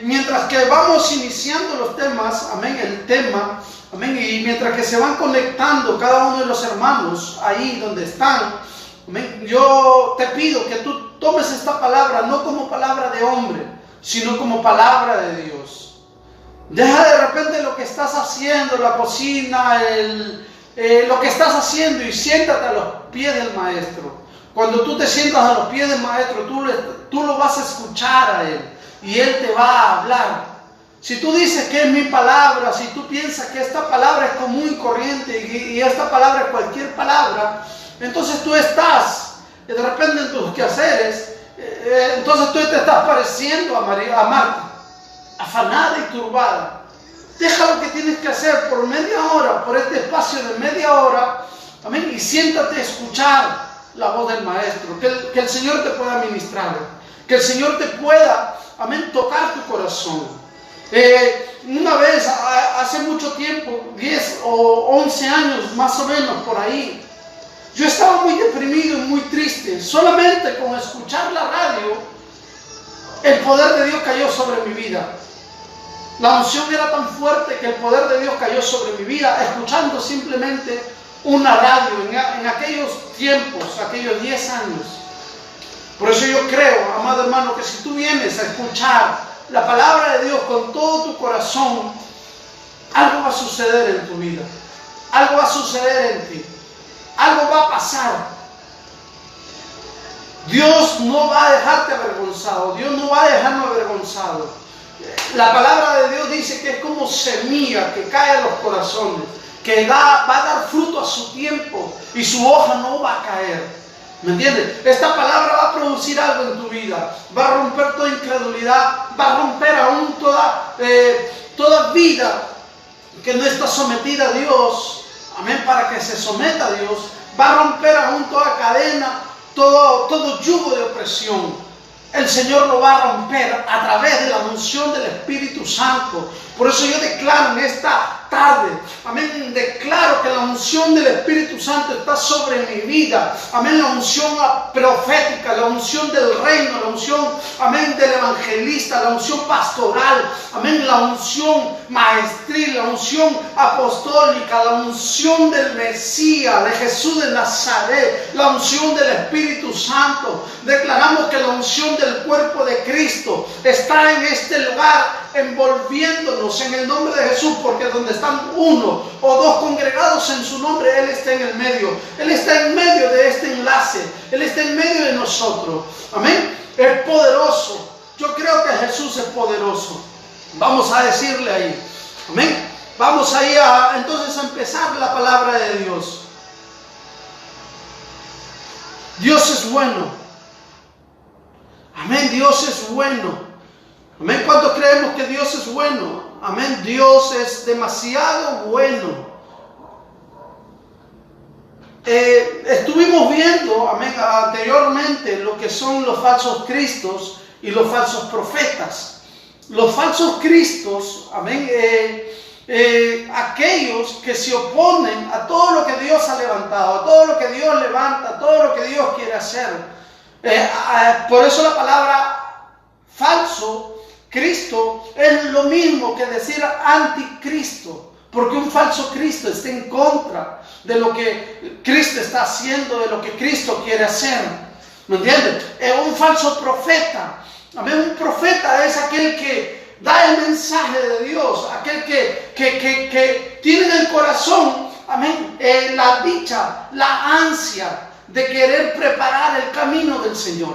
Mientras que vamos iniciando los temas, amén, el tema, amén, y mientras que se van conectando cada uno de los hermanos ahí donde están, amén, yo te pido que tú tomes esta palabra no como palabra de hombre, sino como palabra de Dios. Deja de repente lo que estás haciendo, la cocina, lo que estás haciendo, y siéntate a los pies del maestro. Cuando tú te sientas a los pies del maestro, tú lo vas a escuchar a él. Y Él te va a hablar. Si tú dices que es mi palabra, si tú piensas que esta palabra es común y corriente y esta palabra es cualquier palabra, entonces tú estás de repente en tus quehaceres, entonces tú te estás pareciendo a Marta, afanada y turbada. Deja lo que tienes que hacer por media hora, por este espacio de media hora, amén, y siéntate a escuchar la voz del maestro, que el Señor te pueda ministrar, que el Señor te pueda, amén, tocar tu corazón. Una vez, hace mucho tiempo, 10 o 11 años más o menos por ahí, yo estaba muy deprimido y muy triste. Solamente con escuchar la radio, el poder de Dios cayó sobre mi vida. La unción era tan fuerte que el poder de Dios cayó sobre mi vida, escuchando simplemente una radio en aquellos tiempos, aquellos 10 años. Por eso yo creo, amado hermano, que si tú vienes a escuchar la palabra de Dios con todo tu corazón, algo va a suceder en tu vida, algo va a suceder en ti, algo va a pasar. Dios no va a dejarte avergonzado, Dios no va a dejarnos avergonzados. La palabra de Dios dice que es como semilla que cae a los corazones, que va a dar fruto a su tiempo y su hoja no va a caer. ¿Me entiendes? Esta palabra va a producir algo en tu vida, va a romper toda incredulidad, va a romper aún toda vida que no está sometida a Dios, amén, para que se someta a Dios, va a romper aún toda cadena, todo yugo de opresión. El Señor lo va a romper a través de la unción del Espíritu Santo. Por eso yo declaro en esta tarde, amén, declaro que la unción del Espíritu Santo está sobre mi vida, amén, la unción profética, la unción del reino, la unción, amén, del evangelista, la unción pastoral, amén, la unción maestril, la unción apostólica, la unción del Mesías, de Jesús de Nazaret, la unción del Espíritu Santo. Declaramos que la unción del cuerpo de Cristo está en este lugar, envolviéndonos en el nombre de Jesús, porque donde están uno o dos congregados en su nombre, Él está en el medio. Él está en medio de este enlace, Él está en medio de nosotros, amén. Es poderoso. Yo creo que Jesús es poderoso. Vamos a decirle ahí, amén. Vamos ahí entonces a empezar la palabra de Dios. Dios es bueno, amén. Dios es bueno. Amén. ¿Cuántos creemos que Dios es bueno? Amén. Dios es demasiado bueno. Estuvimos viendo, amén, anteriormente lo que son los falsos cristos y los falsos profetas. Los falsos cristos, amén, aquellos que se oponen a todo lo que Dios ha levantado, a todo lo que Dios levanta, a todo lo que Dios quiere hacer. Por eso la palabra falso, Cristo, es lo mismo que decir anticristo, porque un falso Cristo está en contra de lo que Cristo está haciendo, de lo que Cristo quiere hacer. ¿Me entiendes? Un falso profeta, amén. Un profeta es aquel que da el mensaje de Dios, aquel que tiene en el corazón, amén, la dicha, la ansia de querer preparar el camino del Señor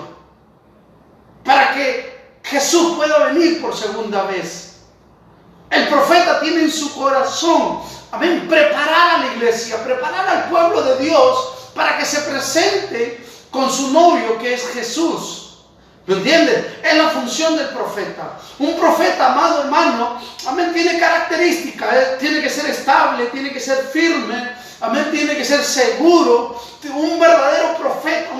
para que Jesús pueda venir por segunda vez. El profeta tiene en su corazón, amén, preparar a la iglesia, preparar al pueblo de Dios para que se presente con su novio, que es Jesús. ¿Me entiendes? Es la función del profeta. Un profeta, amado hermano, amén, tiene características. Tiene que ser estable, tiene que ser firme, amén, tiene que ser seguro. Un verdadero profeta,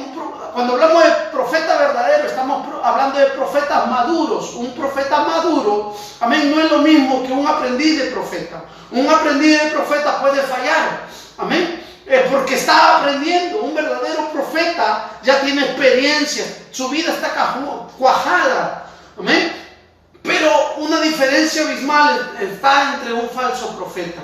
cuando hablamos de profeta verdadero, estamos hablando de profetas maduros. Un profeta maduro, amén, no es lo mismo que un aprendiz de profeta. Un aprendiz de profeta puede fallar, amén, porque está aprendiendo. Un verdadero profeta ya tiene experiencia, su vida está cuajada, amén. diferencia abismal está entre un falso profeta.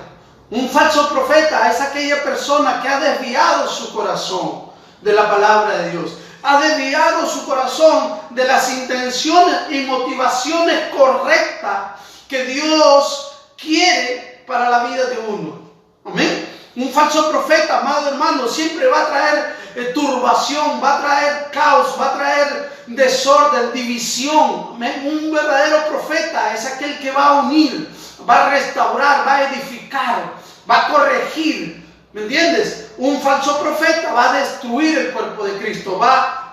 Un falso profeta es aquella persona que ha desviado su corazón de la palabra de Dios. Ha desviado su corazón de las intenciones y motivaciones correctas que Dios quiere para la vida de uno. Amén. Un falso profeta, amado hermano, siempre va a traer turbación, va a traer caos, va a traer desorden, división. Amén. Un verdadero profeta es aquel que va a unir, va a restaurar, va a edificar, va a corregir. ¿Me entiendes? Un falso profeta va a destruir el cuerpo de Cristo, va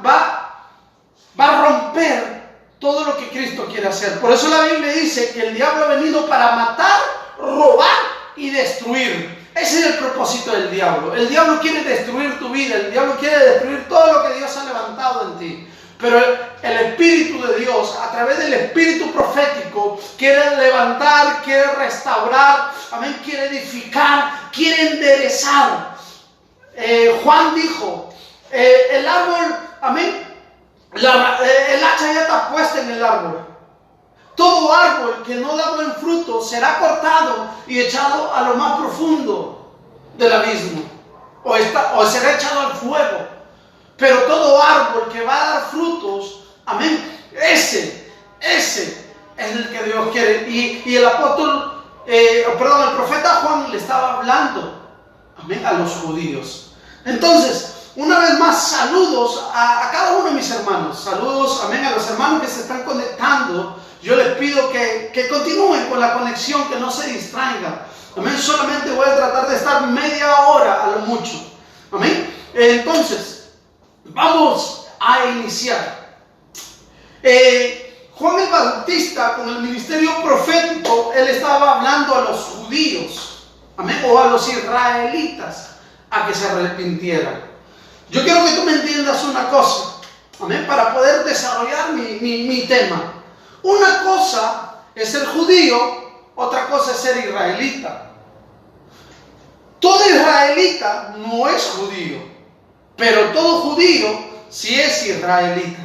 a romper todo lo que Cristo quiere hacer. Por eso la Biblia dice que el diablo ha venido para matar, robar y destruir. Ese es el propósito del diablo. El diablo quiere destruir tu vida, el diablo quiere destruir todo lo que Dios ha levantado en ti. Pero el Espíritu de Dios, a través del Espíritu profético, quiere levantar, quiere restaurar, amén, quiere edificar, quiere enderezar. Juan dijo, el árbol, amén, el hacha ya está puesta en el árbol. Todo árbol que no da buen fruto será cortado y echado a lo más profundo del abismo, o será echado al fuego. Pero todo árbol que va a dar frutos, amén, ese es el que Dios quiere. Y el apóstol, el profeta Juan le estaba hablando, amén, a los judíos. Entonces, una vez más, saludos a cada uno de mis hermanos. Saludos, amén, a los hermanos que se están conectando. Yo les pido que continúen con la conexión, que no se distraigan. Amén, solamente voy a tratar de estar media hora a lo mucho. Amén. Entonces, vamos a iniciar. Juan el Bautista, con el ministerio profético, él estaba hablando a los judíos, amén, o a los israelitas, a que se arrepintieran. Yo quiero que tú me entiendas una cosa, amén, para poder desarrollar mi tema. Una cosa es ser judío, otra cosa es ser israelita. Todo israelita no es judío, pero todo judío sí es israelita.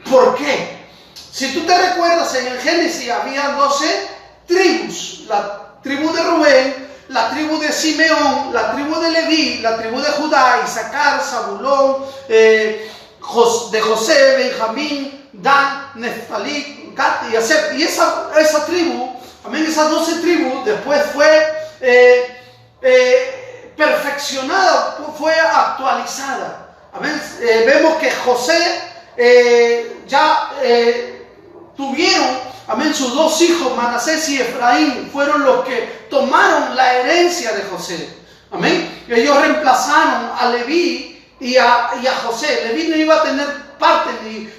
¿Por qué? Si tú te recuerdas, en el Génesis había 12 tribus. La tribu de Rubén, la tribu de Simeón, la tribu de Leví, la tribu de Judá, Isaacar, Zabulón, de José, Benjamín, Dan, Neftalí, Gad y Aser. Y esa tribu, amén, esas 12 tribus después fue perfeccionada, fue actualizada. Amén. Vemos que José tuvieron, amén, sus dos hijos, Manasés y Efraín, fueron los que tomaron la herencia de José. Amén. Ellos reemplazaron a Leví y a José. Leví no iba a tener parte,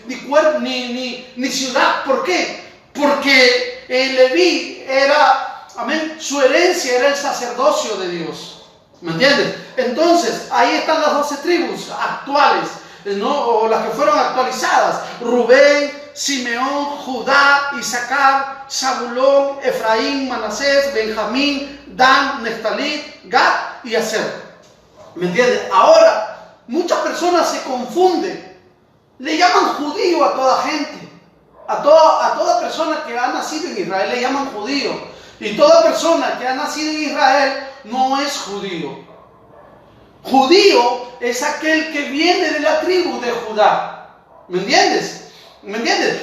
ni cuerpo, ni ciudad. ¿Por qué? Porque Leví era, amén, su herencia era el sacerdocio de Dios. ¿Me entiendes? Entonces, ahí están las 12 tribus actuales, ¿no? O las que fueron actualizadas: Rubén, Simeón, Judá, Isaacar, Zabulón, Efraín, Manasés, Benjamín, Dan, Neftalí, Gad y Aser. ¿Me entiendes? Ahora, muchas personas se confunden. Le llaman judío a toda gente. A toda persona que ha nacido en Israel le llaman judío. Y toda persona que ha nacido en Israel no es judío. Judío es aquel que viene de la tribu de Judá. ¿Me entiendes? ¿Me entiendes?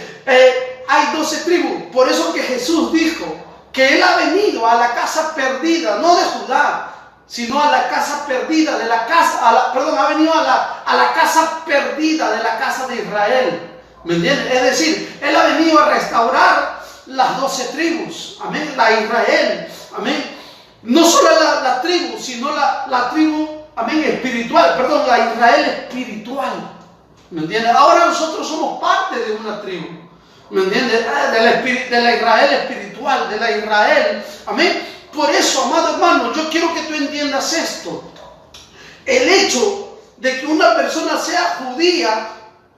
Hay 12 tribus. Por eso que Jesús dijo que Él ha venido a la casa perdida, no de Judá, sino a la casa perdida de la casa, ha venido a la casa perdida de la casa de Israel. ¿Me entiendes? Es decir, Él ha venido a restaurar las 12 tribus. Amén. La Israel. Amén. No solo la tribu, sino la tribu, amén, espiritual. Perdón, la Israel espiritual. ¿Me entiendes? Ahora nosotros somos parte de una tribu. ¿Me entiendes? De la Israel espiritual, de la Israel. Amén. Por eso, amado hermano, yo quiero que tú entiendas esto. El hecho de que una persona sea judía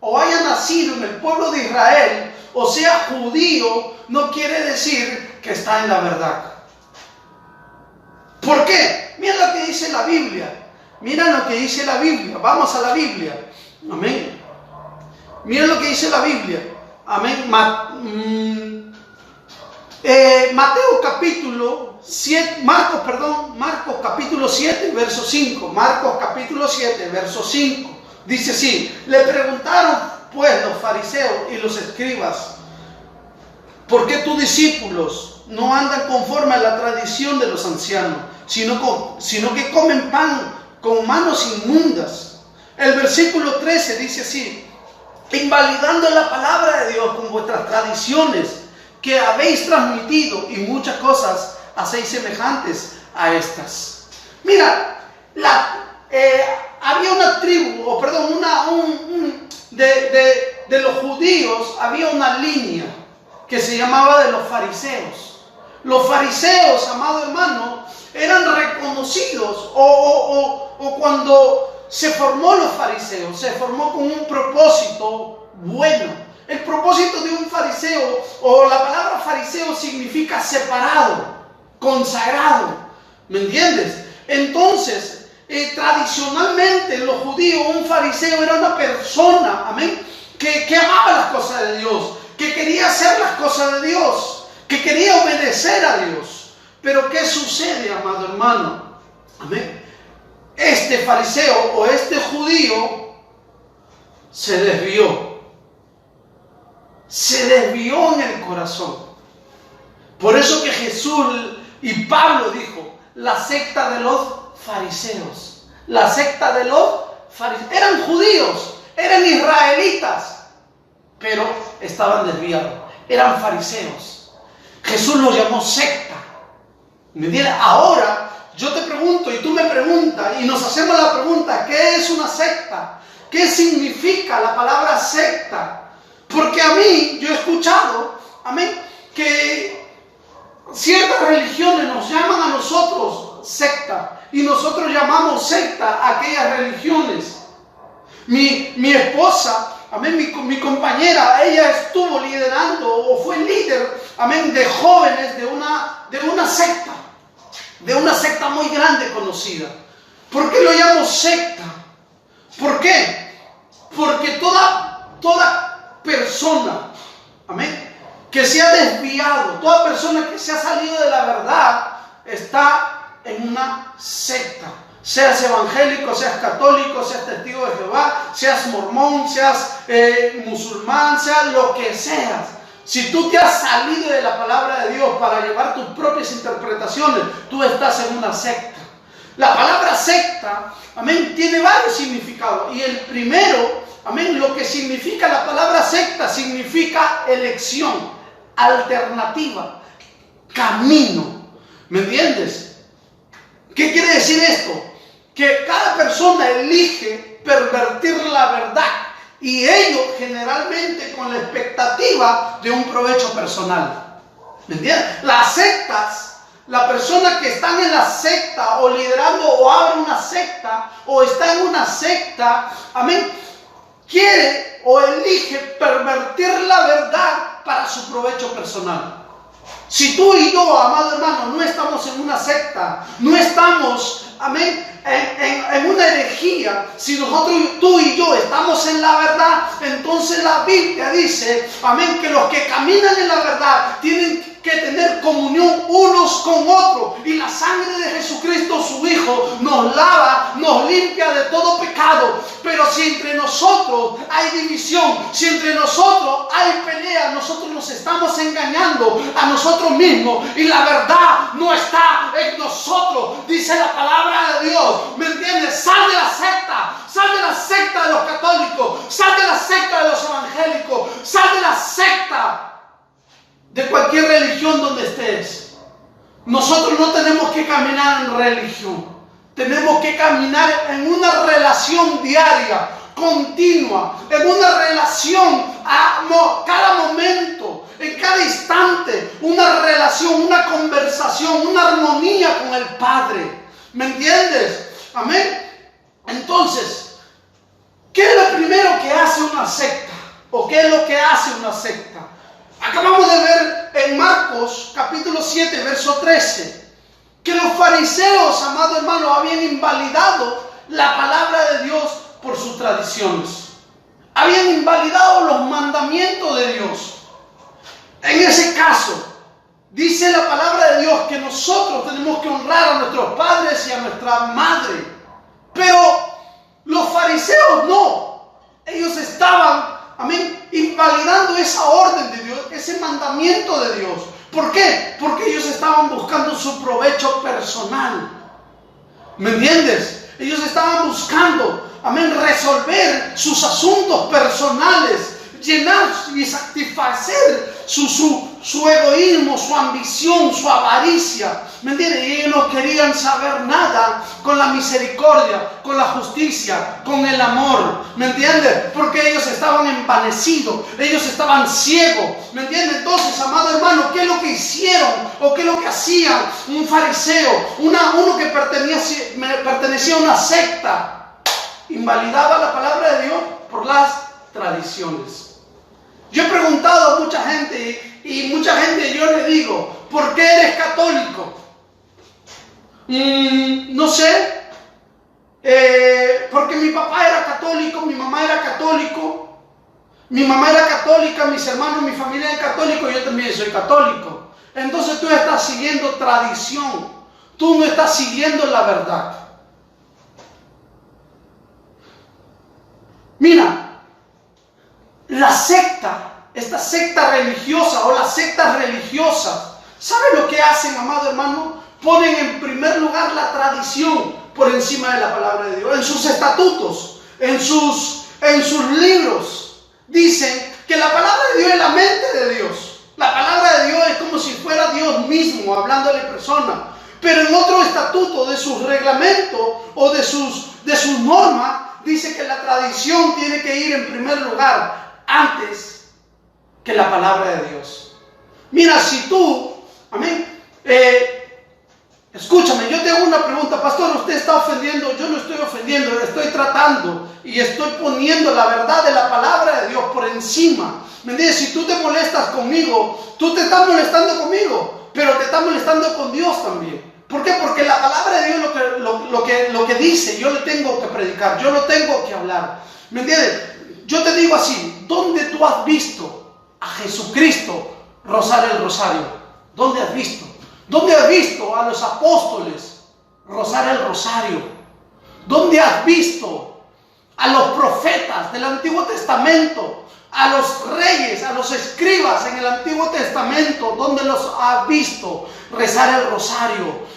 o haya nacido en el pueblo de Israel o sea judío, no quiere decir que está en la verdad. ¿Por qué? Mira lo que dice la Biblia. Mira lo que dice la Biblia. Vamos a la Biblia. Amén. Mira lo que dice la Biblia. Amén. Mateo capítulo 7, Marcos capítulo 7, verso 5. Marcos capítulo 7, verso 5. Dice así: le preguntaron pues los fariseos y los escribas: ¿por qué tus discípulos no andan conforme a la tradición de los ancianos, sino que comen pan con manos inmundas? El versículo 13 dice así: invalidando la palabra de Dios con vuestras tradiciones que habéis transmitido, y muchas cosas hacéis semejantes a estas. Mira, había una tribu, de los judíos, había una línea que se llamaba de los fariseos. Los fariseos, amado hermano, eran reconocidos, o cuando se formó los fariseos, se formó con un propósito bueno. El propósito de un fariseo, o la palabra fariseo, significa separado, consagrado. ¿Me entiendes? Entonces, tradicionalmente los judíos, un fariseo era una persona, amén, que amaba las cosas de Dios, que quería hacer las cosas de Dios, que quería obedecer a Dios. Pero ¿qué sucede, amado hermano? Amén. Este fariseo o este judío se desvió en el corazón. Por eso que Jesús y Pablo dijo: la secta de los fariseos. La secta de los fariseos. Eran judíos, eran israelitas, pero estaban desviados. Eran fariseos. Jesús los llamó secta. ¿Me entiendes? Ahora yo te pregunto y tú me preguntas y nos hacemos la pregunta: ¿qué es una secta? ¿Qué significa la palabra secta? Porque a mí, yo he escuchado, amén, que ciertas religiones nos llaman a nosotros secta, y nosotros llamamos secta a aquellas religiones. Mi esposa, amén, mi compañera, ella estuvo liderando o fue líder, amén, de jóvenes de una secta muy grande conocida. ¿Por qué lo llamo secta? ¿Por qué? Porque toda persona, amén, que se ha desviado, toda persona que se ha salido de la verdad, está en una secta. Seas evangélico, seas católico, seas testigo de Jehová, seas mormón, seas musulmán, seas lo que seas. Si tú te has salido de la palabra de Dios para llevar tus propias interpretaciones, tú estás en una secta. La palabra secta, amén, tiene varios significados. Y el primero, amén, lo que significa la palabra secta, significa elección, alternativa, camino. ¿Me entiendes? ¿Qué quiere decir esto? Que cada persona elige pervertir la verdad, y ello generalmente con la expectativa de un provecho personal. ¿Me entiendes? Las sectas, la persona que está en la secta o liderando o abre una secta o está en una secta, amén, quiere o elige pervertir la verdad para su provecho personal. Si tú y yo, amado hermano, no estamos en una secta, no estamos, amén, en una herejía, si nosotros, tú y yo, estamos en la verdad, entonces la Biblia dice, amén, que los que caminan en la verdad tienen que tener comunión unos con otros, y la sangre de Jesucristo, su Hijo, nos lava, nos limpia de todo pecado. Pero si entre nosotros hay división, si entre nosotros hay pelea, nosotros nos estamos engañando a nosotros mismos, y la verdad no está en nosotros, dice la palabra de Dios. ¿Me entiendes? Sal de la secta de los católicos, sal de la secta de los evangélicos, sal de la secta de cualquier religión donde estés. Nosotros no tenemos que caminar en religión, tenemos que caminar en una relación diaria, continua, en una relación a cada momento, en cada instante, una relación, una conversación, una armonía con el Padre. ¿Me entiendes? Amén. Entonces, ¿qué es lo primero que hace una secta? ¿O qué es lo que hace una secta? Acabamos de ver en Marcos capítulo 7, verso 13, que los fariseos, amado hermano, habían invalidado la palabra de Dios por sus tradiciones. Habían invalidado los mandamientos de Dios. En ese caso, nosotros tenemos que honrar a nuestros padres y a nuestra madre. Pero los fariseos no. Ellos estaban, amén, invalidando esa orden de Dios, ese mandamiento de Dios. ¿Por qué? Porque ellos estaban buscando su provecho personal. ¿Me entiendes? Ellos estaban buscando, amén, resolver sus asuntos personales, llenar y satisfacer su egoísmo, su ambición, su avaricia. ¿Me entiendes? Y ellos no querían saber nada con la misericordia, con la justicia, con el amor. ¿Me entiendes? Porque ellos estaban envanecidos, ellos estaban ciegos. ¿Me entiendes? Entonces, amado hermano, ¿qué es lo que hicieron o qué es lo que hacían un fariseo? Uno que pertenecía a una secta, invalidaba la palabra de Dios por las tradiciones. Yo he preguntado a mucha gente y mucha gente yo le digo, ¿por qué eres católico? No sé, porque mi papá era católico, mi mamá era católico, mi mamá era católica, mis hermanos, mi familia es católico, yo también soy católico. Entonces tú estás siguiendo tradición, tú no estás siguiendo la verdad. Mira, la secta, esta secta religiosa o las sectas religiosas, ¿sabe lo que hacen, amado hermano? Ponen en primer lugar la tradición por encima de la palabra de Dios. En sus estatutos, en sus libros, dicen que la palabra de Dios es la mente de Dios. La palabra de Dios es como si fuera Dios mismo hablándole a persona. Pero en otro estatuto de sus reglamentos o de sus normas, dice que la tradición tiene que ir en primer lugar antes que la palabra de Dios. Mira, si tú, amén, escúchame, yo te hago una pregunta, pastor, usted está ofendiendo. Yo no estoy ofendiendo, estoy tratando y estoy poniendo la verdad de la palabra de Dios por encima. ¿Me entiendes? Si tú te molestas conmigo, tú te estás molestando conmigo, pero te estás molestando con Dios también. ¿Por qué? Porque la palabra de Dios lo que dice, yo le tengo que predicar, yo lo tengo que hablar. ¿Me entiendes? Yo te digo así, ¿dónde tú has visto a Jesucristo rozar el rosario? ¿Dónde has visto? ¿Dónde has visto a los apóstoles rozar el rosario? ¿Dónde has visto a los profetas del Antiguo Testamento, a los reyes, a los escribas en el Antiguo Testamento? ¿Dónde los has visto rezar el rosario?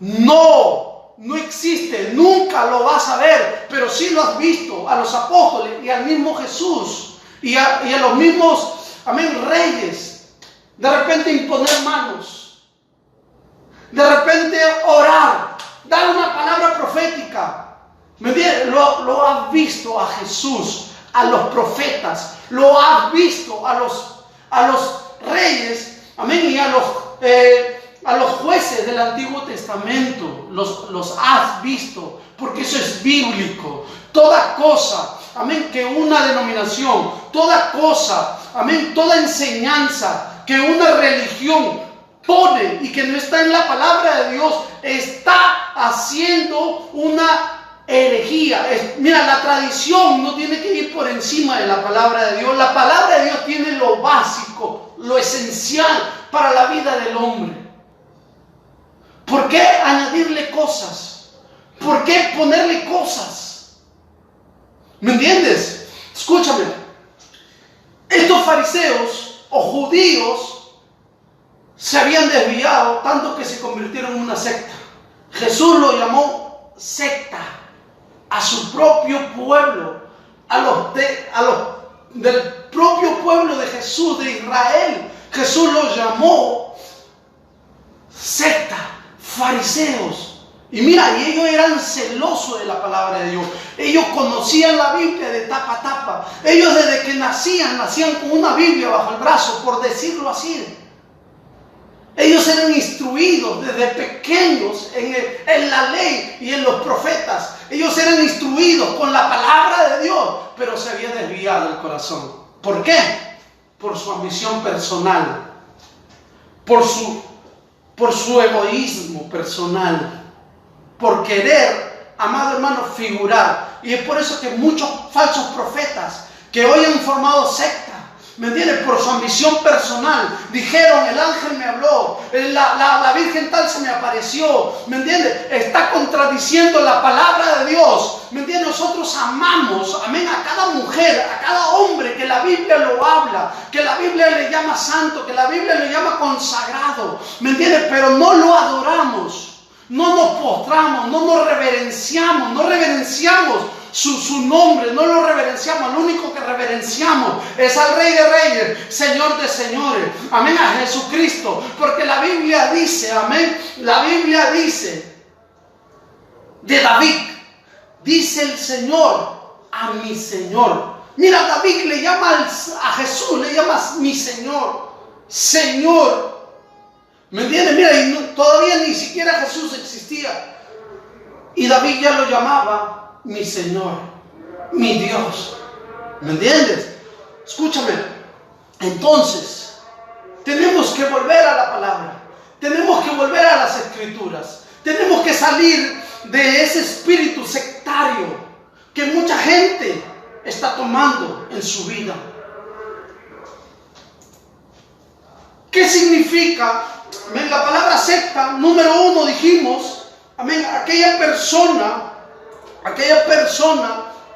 No existe, nunca lo vas a ver, pero sí lo has visto a los apóstoles y al mismo Jesús y a los mismos, amén, reyes. De repente imponer manos, de repente orar, dar una palabra profética. ¿Me entiendes? Lo has visto a Jesús, a los profetas, lo has visto a los reyes, amén, y a los jueces del Antiguo Testamento, los has visto, porque eso es bíblico. Toda cosa, amén, que una denominación, toda cosa, amén, toda enseñanza que una religión pone y que no está en la palabra de Dios, está haciendo una herejía. Mira, la tradición no tiene que ir por encima de la palabra de Dios. La palabra de Dios tiene lo básico, lo esencial para la vida del hombre. ¿Por qué añadirle cosas? ¿Por qué ponerle cosas? ¿Me entiendes? Escúchame. Estos fariseos o judíos se habían desviado tanto que se convirtieron en una secta. Jesús lo llamó secta a su propio pueblo, a los del propio pueblo de Jesús, de Israel. Jesús los llamó secta, fariseos. Y mira, y ellos eran celosos de la palabra de Dios. Ellos conocían la Biblia de tapa a tapa. Ellos desde que nacían con una Biblia bajo el brazo, por decirlo así. Ellos eran instruidos desde pequeños en la ley y en los profetas. Ellos eran instruidos con la palabra de Dios, pero se había desviado el corazón. ¿Por qué? Por su ambición personal, por su egoísmo personal, por querer, amado hermano, figurar. Y es por eso que muchos falsos profetas que hoy han formado sectas, ¿Me entiendes? Por su ambición personal. Dijeron, el ángel me habló, la virgen tal se me apareció. ¿Me entiendes? Está contradiciendo la palabra de Dios. ¿Me entiendes? Nosotros amamos, amén, a cada mujer, a cada hombre que la Biblia lo habla, que la Biblia le llama santo, que la Biblia le llama consagrado. ¿Me entiendes? Pero no lo adoramos, no nos postramos, no nos reverenciamos, no reverenciamos su nombre, no lo reverenciamos. Al único que reverenciamos es al Rey de Reyes, Señor de Señores, amén, a Jesucristo, porque la Biblia dice, amén, la Biblia dice de David, dice el Señor a mi Señor. Mira, David le llama a Jesús, le llama mi Señor, Señor. ¿Me entiendes? Mira, y todavía ni siquiera Jesús existía, y David ya lo llamaba mi Señor, mi Dios. ¿Me entiendes? Escúchame. Entonces, tenemos que volver a la palabra. Tenemos que volver a las Escrituras. Tenemos que salir de ese espíritu sectario que mucha gente está tomando en su vida. ¿Qué significa? Amén. La palabra secta, número uno, dijimos, amén, aquella persona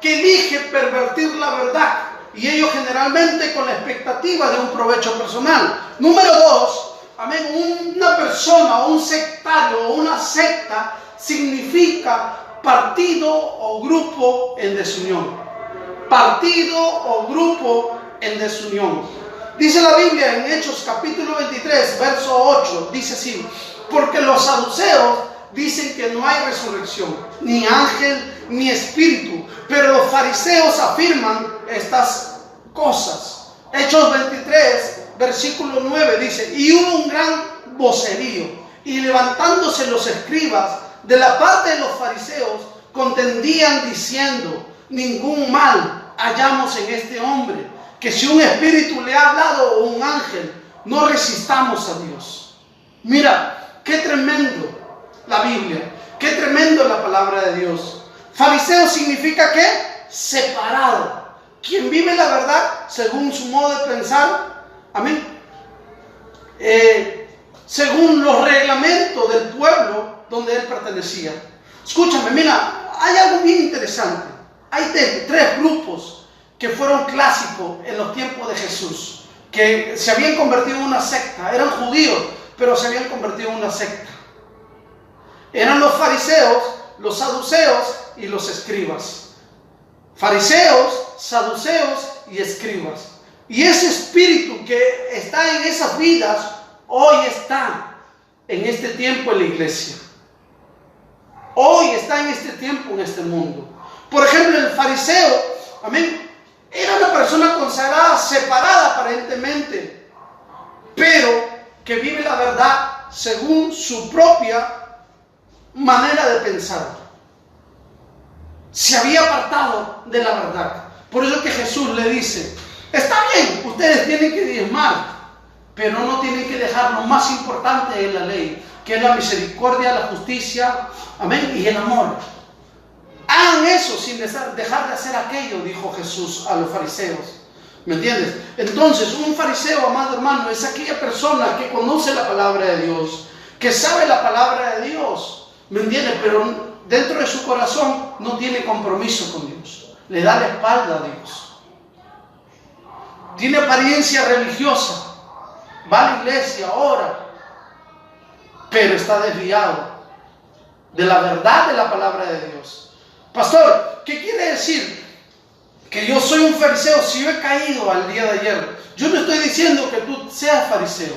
que elige pervertir la verdad, y ello generalmente con la expectativa de un provecho personal. Número dos, amén, una persona o un sectario o una secta significa partido o grupo en desunión. Partido o grupo en desunión. Dice la Biblia en Hechos capítulo 23, verso 8, dice así: porque los saduceos dicen que no hay resurrección, ni ángel, ni espíritu, pero los fariseos afirman estas cosas. Hechos 23, versículo 9 dice: y hubo un gran vocerío, y levantándose los escribas de la parte de los fariseos, contendían diciendo: ningún mal hallamos en este hombre, que si un espíritu le ha hablado o un ángel, no resistamos a Dios. Mira, qué tremendo la Biblia, qué tremendo la palabra de Dios. Fariseo significa ¿qué? Separado. Quien vive la verdad según su modo de pensar, amén, según los reglamentos del pueblo donde él pertenecía. Escúchame, mira, hay algo bien interesante. Hay tres grupos que fueron clásicos en los tiempos de Jesús, que se habían convertido en una secta. Eran judíos, pero se habían convertido en una secta. Eran los fariseos, los saduceos y los escribas. Fariseos, saduceos y escribas. Y ese espíritu que está en esas vidas, hoy está en este tiempo en la iglesia. Hoy está en este tiempo, en este mundo. Por ejemplo, el fariseo, amén, era una persona consagrada, separada aparentemente, pero que vive la verdad según su propia manera de pensar. Se había apartado de la verdad. Por eso que Jesús le dice: está bien, ustedes tienen que diezmar, pero no tienen que dejar lo más importante de la ley, que es la misericordia, la justicia, amén, y el amor. Hagan eso sin dejar de hacer aquello, dijo Jesús a los fariseos. ¿Me entiendes? Entonces, un fariseo, amado hermano, es aquella persona que conoce la palabra de Dios, que sabe la palabra de Dios, ¿me entiendes? Pero dentro de su corazón no tiene compromiso con Dios. Le da la espalda a Dios. Tiene apariencia religiosa. Va a la iglesia, ora, pero está desviado de la verdad de la palabra de Dios. Pastor, ¿qué quiere decir? Que yo soy un fariseo. Si yo he caído al día de ayer, yo no estoy diciendo que tú seas fariseo.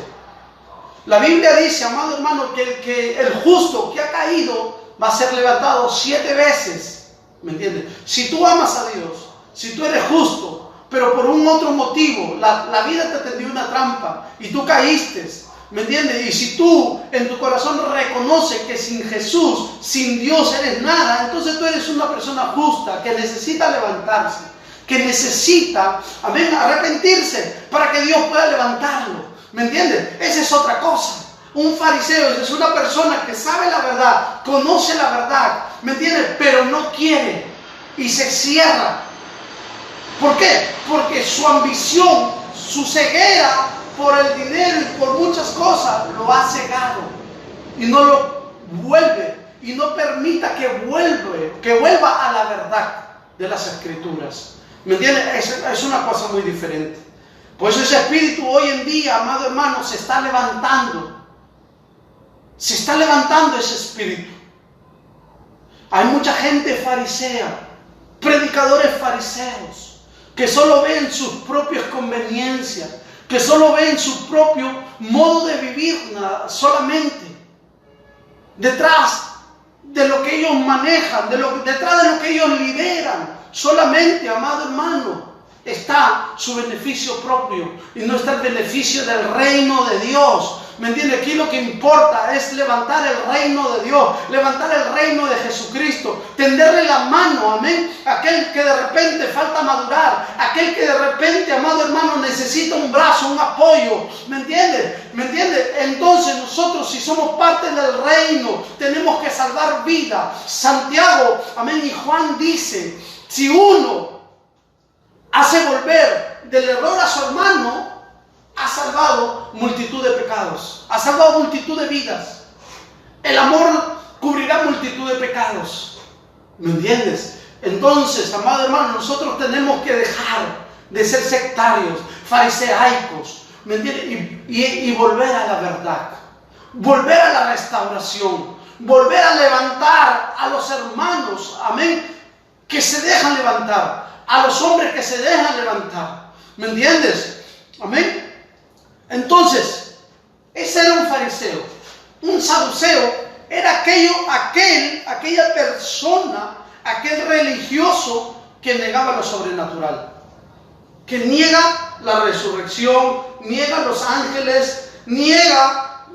La Biblia dice, amado hermano, que el justo que ha caído va a ser levantado 7 veces. ¿Me entiendes? Si tú amas a Dios, si tú eres justo, pero por un otro motivo, la vida te tendió una trampa y tú caíste, ¿me entiendes? Y si tú en tu corazón reconoces que sin Jesús, sin Dios eres nada, entonces tú eres una persona justa que necesita levantarse, que necesita, amén, arrepentirse para que Dios pueda levantarlo. ¿Me entiendes? Esa es otra cosa. Un fariseo es una persona que sabe la verdad, conoce la verdad, ¿me entiendes? Pero no quiere y se cierra. ¿Por qué? Porque su ambición su ceguera por el dinero y por muchas cosas lo ha cegado y no lo vuelve y no permita que vuelva a la verdad de las Escrituras. ¿Me entiendes? Es una cosa muy diferente. Por eso ese espíritu hoy en día, amado hermano, se está levantando. Se está levantando ese espíritu. Hay mucha gente farisea, predicadores fariseos, que solo ven sus propias conveniencias, que solo ven su propio modo de vivir solamente. Detrás de lo que ellos manejan, detrás de lo que ellos lideran, solamente, amado hermano, está su beneficio propio y no está el beneficio del reino de Dios. ¿Me entiende? Aquí lo que importa es levantar el reino de Dios, levantar el reino de Jesucristo, tenderle la mano, amén, a aquel que de repente falta madurar, aquel que de repente, amado hermano, necesita un brazo, un apoyo. ¿Me entiende? ¿Me entiende? Entonces nosotros, si somos parte del reino, tenemos que salvar vida. Santiago, amén, y Juan dice, si uno hace volver del error a su hermano, ha salvado multitud de pecados, ha salvado multitud de vidas. El amor cubrirá multitud de pecados. ¿Me entiendes? Entonces, amado hermano, nosotros tenemos que dejar de ser sectarios, fariseicos, ¿me entiendes? Y volver a la verdad, volver a la restauración, volver a levantar a los hermanos, amén, que se dejan levantar, a los hombres que se dejan levantar. ¿Me entiendes? Amén. Entonces, ese era un fariseo. Un saduceo era aquella persona, aquel religioso que negaba lo sobrenatural, que niega la resurrección, niega los ángeles, niega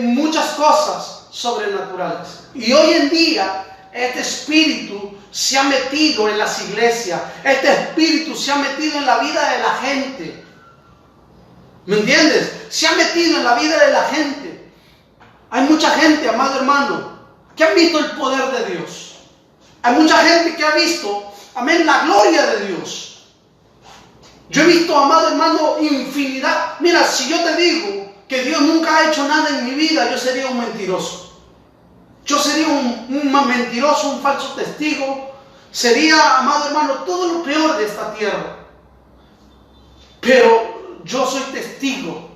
muchas cosas sobrenaturales. Y hoy en día este espíritu se ha metido en las iglesias, este espíritu se ha metido en la vida de la gente. ¿Me entiendes? Se ha metido en la vida de la gente. Hay mucha gente, amado hermano, que ha visto el poder de Dios. Hay mucha gente que ha visto, amén, la gloria de Dios. Yo he visto, amado hermano, infinidad. Mira, si yo te digo que Dios nunca ha hecho nada en mi vida, yo sería un mentiroso. Yo sería un mentiroso, un falso testigo. Sería, amado hermano, todo lo peor de esta tierra. Pero yo soy testigo.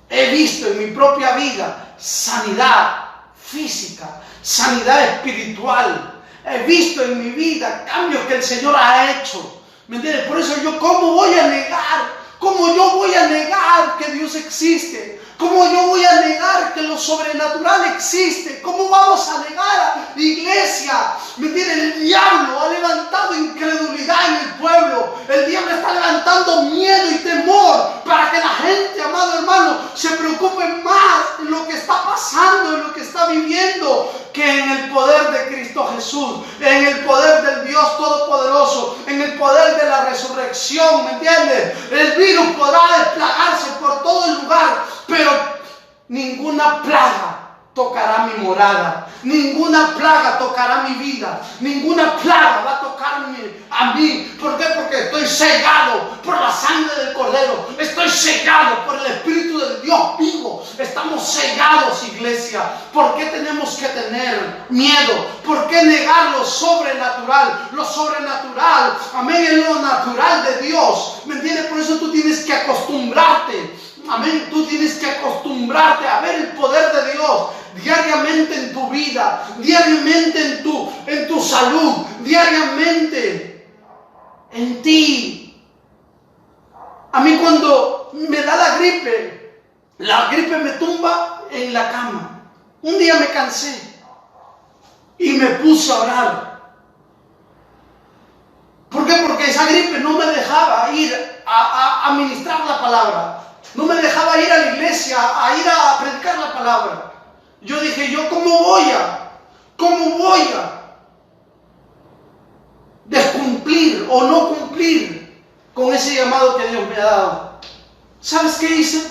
He visto en mi propia vida sanidad física, sanidad espiritual. He visto en mi vida cambios que el Señor ha hecho. ¿Me entiendes? Por eso yo, ¿cómo voy a negar? ¿Cómo yo voy a negar que Dios existe? ¿Cómo yo voy a negar que lo sobrenatural existe? ¿Cómo vamos a negar, iglesia? ¿Me entiendes? El diablo ha levantado incredulidad en el pueblo. El diablo está levantando miedo y temor para que la gente, amado hermano, se preocupe más en lo que está pasando, en lo que está viviendo, que en el poder de Cristo Jesús, en el poder del Dios Todopoderoso, en el poder de la resurrección. ¿Me entiendes? El virus podrá desplagarse por todo el lugar, pero ninguna plaga tocará mi morada, ninguna plaga tocará mi vida, ninguna plaga va a tocarme a mí. ¿Por qué? Porque estoy cegado por la sangre del Cordero, estoy cegado por el Espíritu del Dios vivo. Estamos cegados, iglesia. ¿Por qué tenemos que tener miedo? ¿Por qué negar lo sobrenatural? Lo sobrenatural, amén, es lo natural de Dios. ¿Me entiendes? Por eso tú tienes que acostumbrarte. Amén, tú tienes que acostumbrarte a ver el poder de Dios diariamente en tu vida, diariamente en tu salud, diariamente en ti. A mí cuando me da la gripe me tumba en la cama. Un día me cansé y me puse a orar. ¿Por qué? Porque esa gripe no me dejaba ir a ministrar la palabra. No me dejaba ir a la iglesia, a ir a predicar la palabra. Yo dije, ¿cómo voy a descumplir o no cumplir con ese llamado que Dios me ha dado? ¿Sabes qué hice?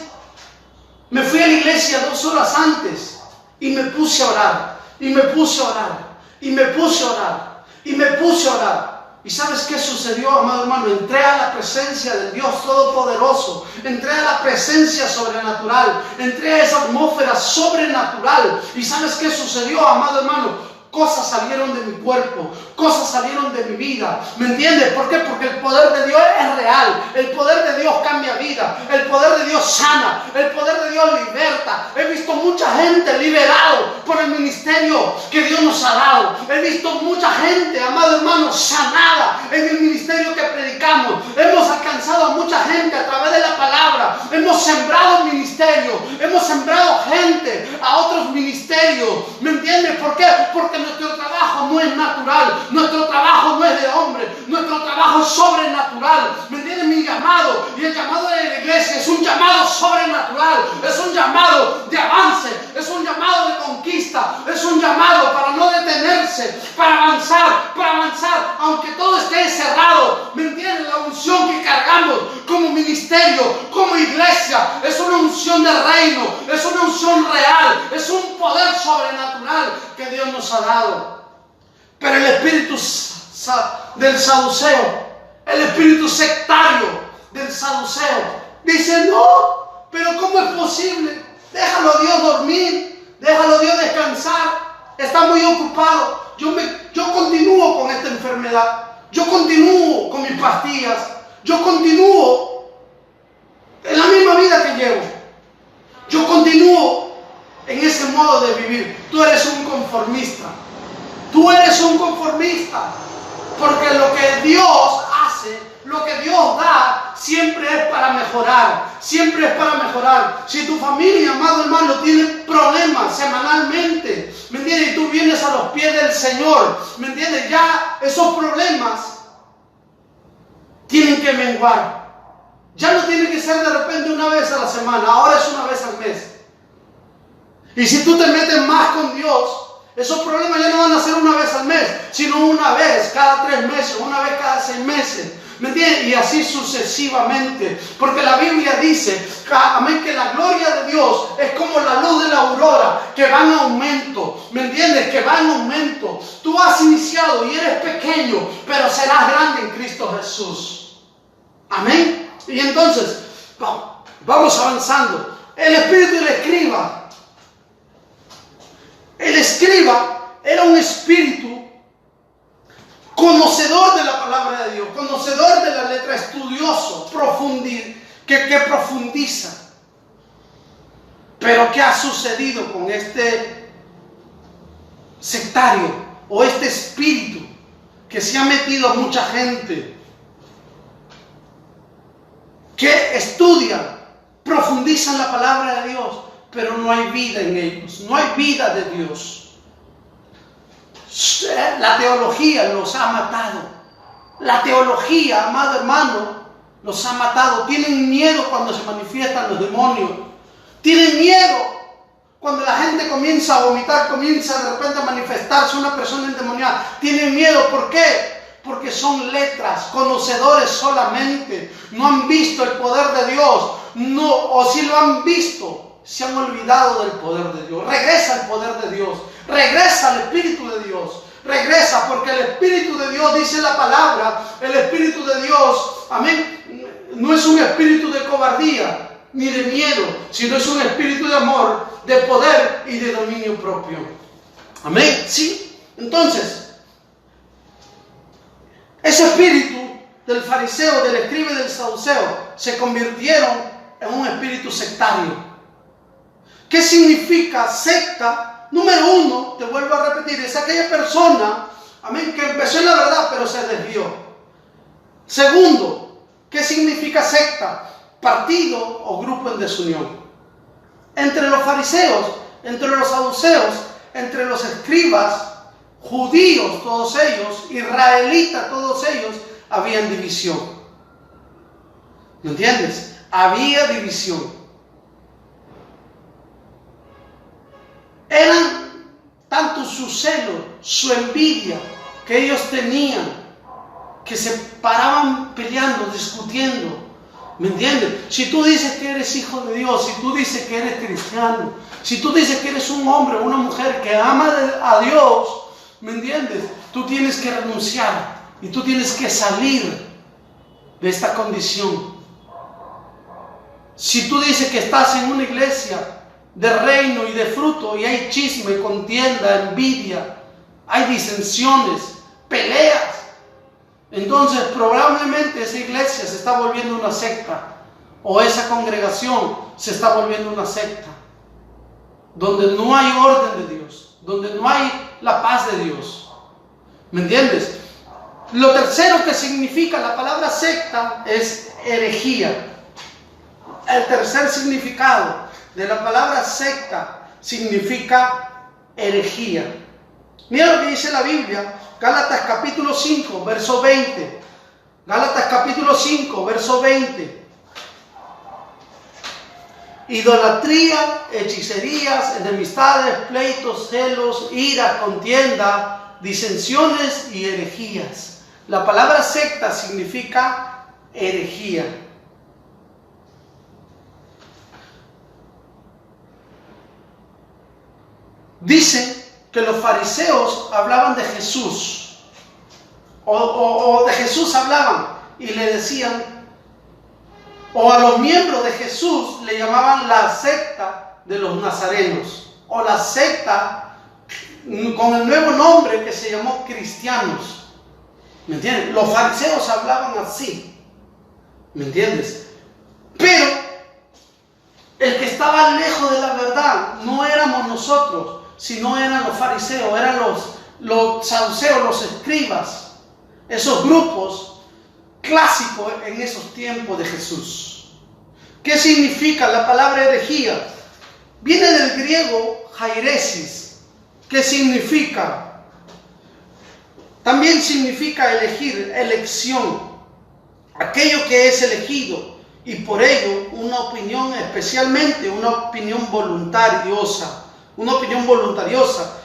Me fui a la iglesia 2 horas antes y me puse a orar, y me puse a orar, y me puse a orar, y me puse a orar. ¿Y sabes qué sucedió, amado hermano? Entré a la presencia del Dios Todopoderoso. Entré a la presencia sobrenatural. Entré a esa atmósfera sobrenatural. ¿Y sabes qué sucedió, amado hermano? Cosas salieron de mi cuerpo, cosas salieron de mi vida. ¿Me entiendes? ¿Por qué? Porque el poder de Dios es real. El poder de Dios cambia vida. El poder de Dios sana. El poder de Dios liberta. He visto mucha gente liberado por el ministerio que Dios nos ha dado. He visto mucha gente, amado hermano, sanada en el ministerio que predicamos. Hemos alcanzado a mucha gente a través de la palabra. Hemos sembrado el ministerio. Hemos sembrado gente a otros ministerios. ¿Me entiendes? ¿Por qué? Porque nuestro trabajo no es natural, nuestro trabajo no es de hombre, nuestro trabajo es sobrenatural. ¿Me entiendes? Mi llamado y el llamado de la iglesia es un llamado sobrenatural, es un llamado de avance, es un llamado de conquista, es un llamado para no detenerse, para avanzar, aunque todo esté cerrado. ¿Me entiendes? La unción que cargamos como ministerio, como iglesia, es una unción del reino, es una unción real, es un poder sobrenatural que Dios nos ha dado. Pero el espíritu del saduceo, el espíritu sectario del saduceo, dice: no, pero ¿cómo es posible? Déjalo a Dios dormir, déjalo a Dios descansar, está muy ocupado. Yo continúo con esta enfermedad, yo continúo con mis pastillas, yo continúo en la misma vida que llevo, yo continúo en ese modo de vivir. Tú eres un conformista. Tú eres un conformista. Porque lo que Dios hace, lo que Dios da, siempre es para mejorar. Siempre es para mejorar. Si tu familia, amado hermano, tiene problemas semanalmente, ¿me entiendes? Y tú vienes a los pies del Señor, ¿me entiendes? Ya esos problemas tienen que menguar. Ya no tiene que ser de repente una vez a la semana. Ahora es una vez al mes. Y si tú te metes más con Dios, esos problemas ya no van a ser una vez al mes, sino una vez cada 3 meses, una vez cada 6 meses. ¿Me entiendes? Y así sucesivamente. Porque la Biblia dice, amén, que la gloria de Dios es como la luz de la aurora, que va en aumento. ¿Me entiendes? Que va en aumento. Tú has iniciado y eres pequeño, pero serás grande en Cristo Jesús. Amén. Y entonces, vamos avanzando. El espíritu del escriba. El escriba era un espíritu conocedor de la palabra de Dios, conocedor de la letra, estudioso, que profundiza. Pero ¿qué ha sucedido con este sectario o este espíritu que se ha metido a mucha gente que estudia, profundizan la palabra de Dios, pero no hay vida en ellos, no hay vida de Dios? La teología los ha matado. La teología, amado hermano, los ha matado. Tienen miedo cuando se manifiestan los demonios. Tienen miedo cuando la gente comienza a vomitar, comienza de repente a manifestarse una persona endemoniada. Tienen miedo. ¿Por qué? Porque son letras, conocedores solamente. No han visto el poder de Dios. No, o si lo han visto, se han olvidado del poder de Dios. Regresa el poder de Dios. Regresa el Espíritu de Dios. Regresa, porque el Espíritu de Dios, dice la palabra, el Espíritu de Dios, amén, no es un espíritu de cobardía ni de miedo, sino es un espíritu de amor, de poder y de dominio propio. Amén. ¿Sí? Entonces, ese espíritu del fariseo, del escriba y del saduceo se convirtieron en un espíritu sectario. ¿Qué significa secta? Número 1, te vuelvo a repetir, es aquella persona, amén, que empezó en la verdad pero se desvió. Segundo, ¿qué significa secta? Partido o grupo en desunión. Entre los fariseos, entre los saduceos, entre los escribas, judíos todos ellos, israelitas todos ellos, habían división. ¿Me entiendes? Había división. Eran tanto su celo, su envidia que ellos tenían, que se paraban peleando, discutiendo. ¿Me entiendes? Si tú dices que eres hijo de Dios, si tú dices que eres cristiano, si tú dices que eres un hombre o una mujer que ama a Dios, ¿me entiendes? Tú tienes que renunciar Y tú tienes que salir de esta condición. Si tú dices que estás en una iglesia de reino y de fruto y hay chisme, contienda, envidia, hay disensiones, peleas, entonces probablemente esa iglesia se está volviendo una secta, o esa congregación se está volviendo una secta, donde no hay orden de Dios, donde no hay la paz de Dios. ¿Me entiendes? Lo tercero que significa la palabra secta es herejía. El tercer significado de la palabra secta significa herejía. Mira lo que dice la Biblia, Gálatas capítulo 5, verso 20. Gálatas capítulo 5, verso 20. Idolatría, hechicerías, enemistades, pleitos, celos, ira, contienda, disensiones y herejías. La palabra secta significa herejía. Dicen que los fariseos hablaban de Jesús, o de Jesús hablaban y le decían, o a los miembros de Jesús le llamaban la secta de los nazarenos, o la secta con el nuevo nombre que se llamó cristianos. ¿Me entiendes? Los fariseos hablaban así. ¿Me entiendes? Pero el que estaba lejos de la verdad no éramos nosotros, sino eran los fariseos, eran los saduceos, los escribas, esos grupos clásicos en esos tiempos de Jesús. ¿Qué significa la palabra herejía? Viene del griego jairesis, que significa, también significa elegir, elección, aquello que es elegido, y por ello una opinión, especialmente una opinión voluntariosa,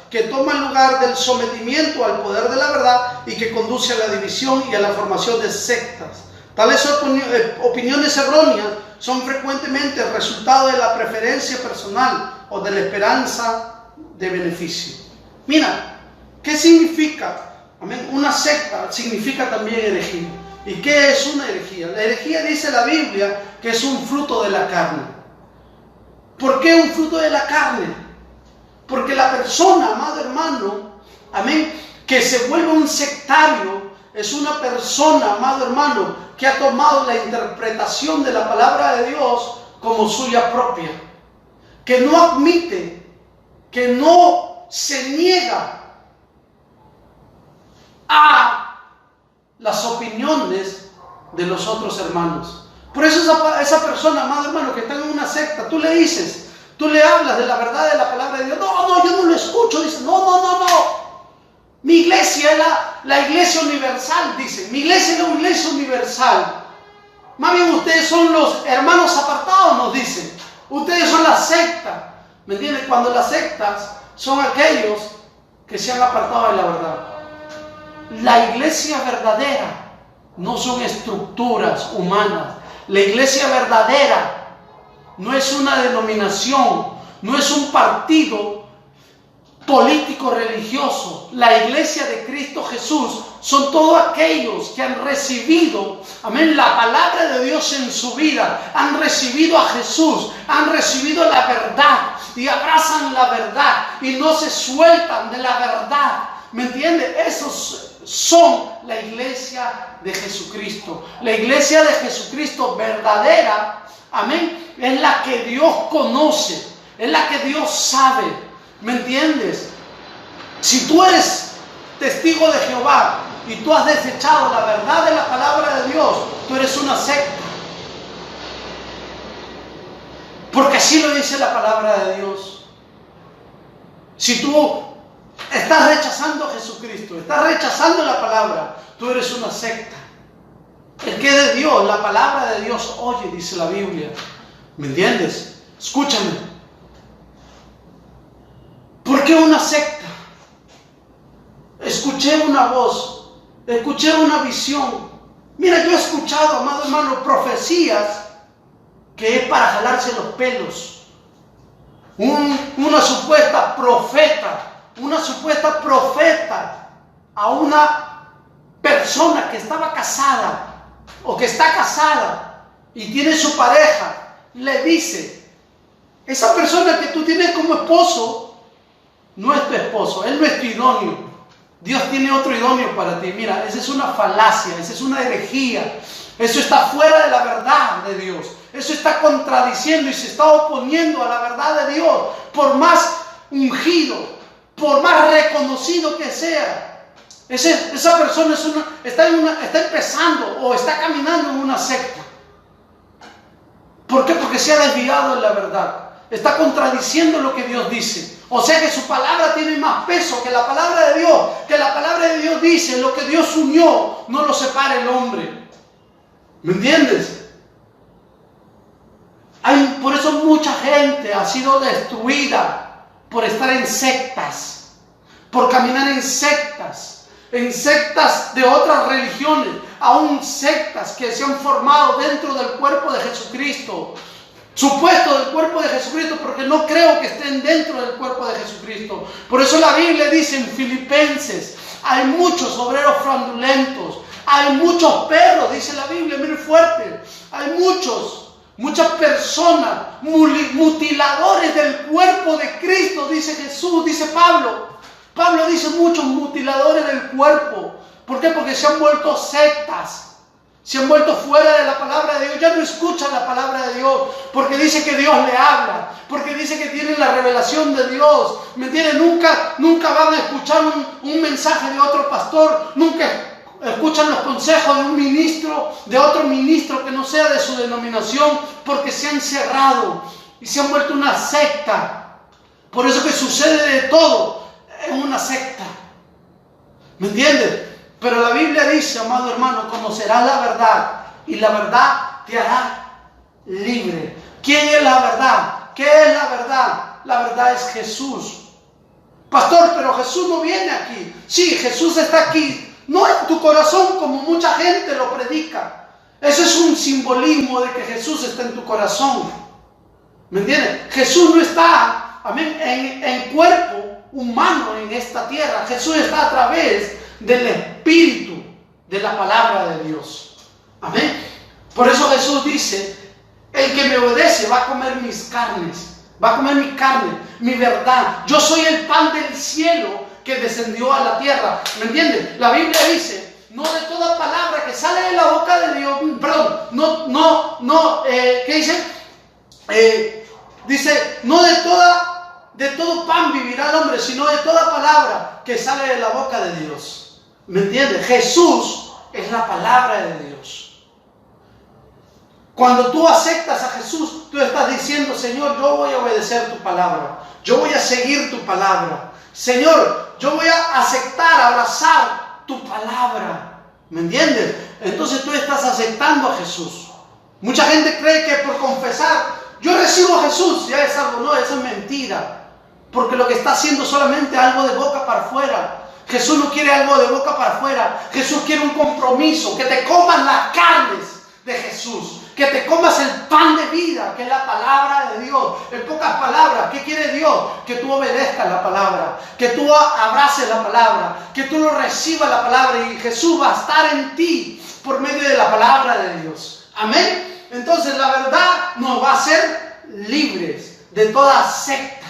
que toma el lugar del sometimiento al poder de la verdad y que conduce a la división y a la formación de sectas. Tales opiniones erróneas son frecuentemente el resultado de la preferencia personal o de la esperanza de beneficio. Mira, ¿qué significa? Amén. Una secta significa también herejía. ¿Y qué es una herejía? La herejía, dice la Biblia, que es un fruto de la carne. ¿Por qué un fruto de la carne? Porque la persona, amado hermano, amén, que se vuelve un sectario, es una persona, amado hermano, que ha tomado la interpretación de la palabra de Dios como suya propia, que no admite, que no se niega a las opiniones de los otros hermanos. Por eso esa persona, amado hermano, que está en una secta, tú le dices, tú le hablas de la verdad de la palabra de Dios. No, yo no lo escucho. Dice, no. Mi iglesia es la iglesia universal, dice. Mi iglesia es una iglesia universal. Más bien ustedes son los hermanos apartados, nos dicen. Ustedes son la secta. ¿Me entiendes? Cuando las sectas son aquellos que se han apartado de la verdad. La iglesia verdadera no son estructuras humanas. La iglesia verdadera no es una denominación, no es un partido político religioso. La iglesia de Cristo Jesús son todos aquellos que han recibido, amén, la palabra de Dios en su vida, han recibido a Jesús, han recibido la verdad y abrazan la verdad y no se sueltan de la verdad. ¿Me entiende? Esos son la iglesia de Jesucristo. La iglesia de Jesucristo verdadera, amén, es la que Dios conoce, es la que Dios sabe. ¿Me entiendes? Si tú eres testigo de Jehová y tú has desechado la verdad de la palabra de Dios, tú eres una secta. Porque así lo dice la palabra de Dios. Si tú estás rechazando a Jesucristo, estás rechazando la palabra, tú eres una secta. El que de Dios, la palabra de Dios oye, dice la Biblia. ¿Me entiendes? Escúchame. ¿Por qué una secta? Escuché una voz, escuché una visión. Mira, yo he escuchado, amado hermano, profecías que es para jalarse los pelos. Una supuesta profeta a una persona persona que estaba casada o que está casada y tiene su pareja, le dice, esa persona que tú tienes como esposo no es tu esposo, él no es tu idóneo. Dios tiene otro idóneo para ti. Mira, esa es una falacia, esa es una herejía. Eso está fuera de la verdad de Dios. Eso está contradiciendo y se está oponiendo a la verdad de Dios. Por más ungido, por más reconocido que sea, esa persona está empezando o está caminando en una secta. ¿Por qué? Porque se ha desviado de la verdad. Está contradiciendo lo que Dios dice. O sea que su palabra tiene más peso que la palabra de Dios. Que la palabra de Dios dice, lo que Dios unió, no lo separa el hombre. ¿Me entiendes? Por eso mucha gente ha sido destruida por estar en sectas, por caminar en sectas de otras religiones, aún sectas que se han formado dentro del cuerpo de Jesucristo. Supuesto del cuerpo de Jesucristo, porque no creo que estén dentro del cuerpo de Jesucristo. Por eso la Biblia dice en Filipenses, hay muchos obreros fraudulentos, hay muchos perros, dice la Biblia, muy fuerte. Hay muchas personas mutiladores del cuerpo de Cristo, dice Jesús, dice Pablo. Pablo dice muchos mutiladores del cuerpo. ¿Por qué? Porque se han vuelto sectas. Se han vuelto fuera de la palabra de Dios. Ya no escuchan la palabra de Dios. Porque dice que Dios le habla. Porque dice que tienen la revelación de Dios. ¿Me entienden? Nunca van a escuchar un mensaje de otro pastor. Nunca escuchan los consejos de un ministro, de otro ministro que no sea de su denominación. Porque se han cerrado. Y se han vuelto una secta. Por eso que sucede de todo en una secta. ¿Me entiendes? Pero la Biblia dice, amado hermano, conocerás la verdad y la verdad te hará libre. ¿Quién es la verdad? ¿Qué es la verdad? La verdad es Jesús. Pastor, pero Jesús no viene aquí. Sí, Jesús está aquí, no en tu corazón como mucha gente lo predica. Eso es un simbolismo de que Jesús está en tu corazón. ¿Me entiendes? Jesús no está, amén, en cuerpo humano en esta tierra. Jesús está a través del Espíritu de la palabra de Dios. Amén. Por eso Jesús dice, el que me obedece va a comer mis carnes, va a comer mi carne, mi verdad. Yo soy el pan del cielo que descendió a la tierra. ¿Me entienden? La Biblia dice, no de toda palabra que sale de la boca de Dios, ¿qué dice? Dice, no de todo pan vivirá el hombre, sino de toda palabra que sale de la boca de Dios. ¿Me entiendes? Jesús es la palabra de Dios. Cuando tú aceptas a Jesús, tú estás diciendo, Señor, yo voy a obedecer tu palabra. Yo voy a seguir tu palabra. Señor, yo voy a aceptar, abrazar tu palabra. ¿Me entiendes? Entonces tú estás aceptando a Jesús. Mucha gente cree que por confesar, yo recibo a Jesús, ya es algo. No, eso es mentira. Porque lo que está haciendo solamente algo de boca para afuera. Jesús no quiere algo de boca para afuera. Jesús quiere un compromiso, que te comas las carnes de Jesús, que te comas el pan de vida, que es la palabra de Dios. En pocas palabras, ¿qué quiere Dios? Que tú obedezcas la palabra, que tú abraces la palabra, que tú lo recibas la palabra, y Jesús va a estar en ti por medio de la palabra de Dios. Amén. Entonces la verdad nos va a hacer libres de toda secta.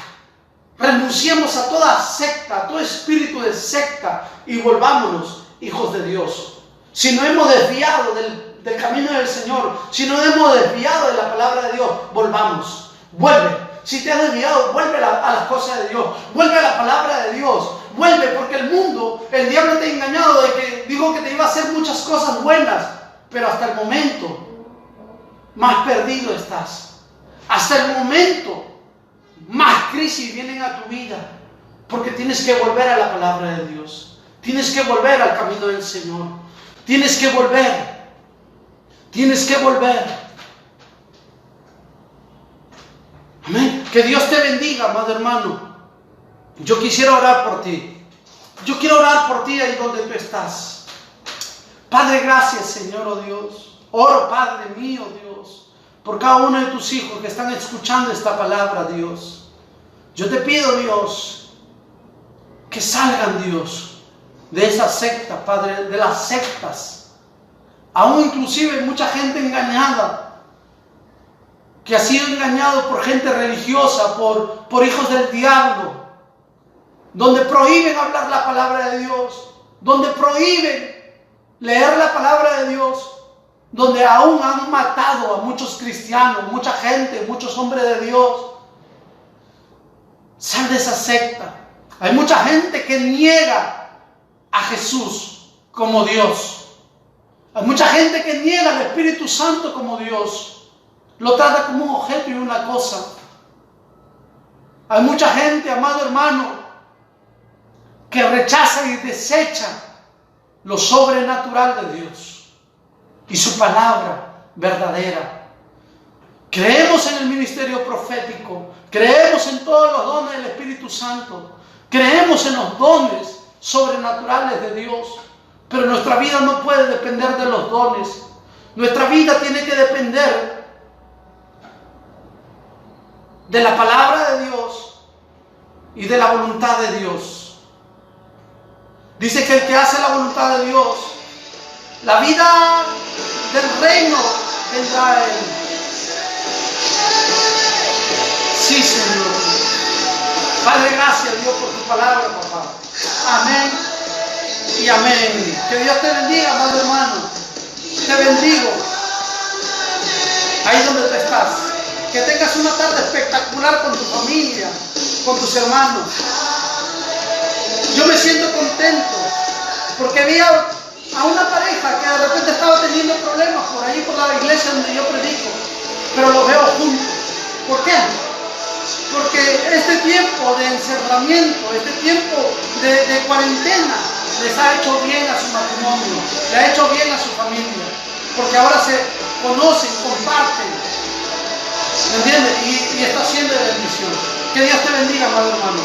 Renunciemos a toda secta, a todo espíritu de secta, y volvámonos hijos de Dios. Si no hemos desviado del camino del Señor, si no hemos desviado de la palabra de Dios, volvamos. Vuelve. Si te has desviado, vuelve a las cosas de Dios. Vuelve a la palabra de Dios. Vuelve, porque el diablo te ha engañado de que dijo que te iba a hacer muchas cosas buenas, pero hasta el momento más perdido estás. Hasta el momento más crisis vienen a tu vida, porque tienes que volver a la palabra de Dios. Tienes que volver al camino del Señor. Tienes que volver. Tienes que volver. Amén. Que Dios te bendiga, amado hermano. Yo quisiera orar por ti. Yo quiero orar por ti ahí donde tú estás. Padre, gracias, Señor, oh Dios. Oro, Padre mío, Dios, por cada uno de tus hijos que están escuchando esta palabra, Dios. Yo te pido, Dios, que salgan, Dios, de esa secta, Padre, de las sectas. Aún inclusive mucha gente engañada, que ha sido engañado por gente religiosa, por hijos del diablo, donde prohíben hablar la palabra de Dios, donde prohíben leer la palabra de Dios, donde aún han matado a muchos cristianos, mucha gente, muchos hombres de Dios. Sal de esa secta. Hay mucha gente que niega a Jesús como Dios. Hay mucha gente que niega al Espíritu Santo como Dios. Lo trata como un objeto y una cosa. Hay mucha gente, amado hermano, que rechaza y desecha lo sobrenatural de Dios y su palabra verdadera. Creemos en el ministerio profético, creemos en todos los dones del Espíritu Santo, creemos en los dones sobrenaturales de Dios, pero nuestra vida no puede depender de los dones. Nuestra vida tiene que depender de la palabra de Dios y de la voluntad de Dios. Dice que el que hace la voluntad de Dios, la vida del reino vendrá a él. Sí, Señor. Padre, gracias, Dios, por tu palabra, papá. Amén y amén. Que Dios te bendiga, amado hermano. Te bendigo ahí donde tú estás. Que tengas una tarde espectacular con tu familia, con tus hermanos. Yo me siento contento porque vi a una pareja que de repente estaba teniendo problemas por ahí, por la iglesia donde yo predico, pero los veo juntos. ¿Por qué? Porque este tiempo de encerramiento, este tiempo de cuarentena les ha hecho bien a su matrimonio, le ha hecho bien a su familia, porque ahora se conocen, comparten, ¿me entiendes? Y está siendo de bendición. Que Dios te bendiga, amado hermano.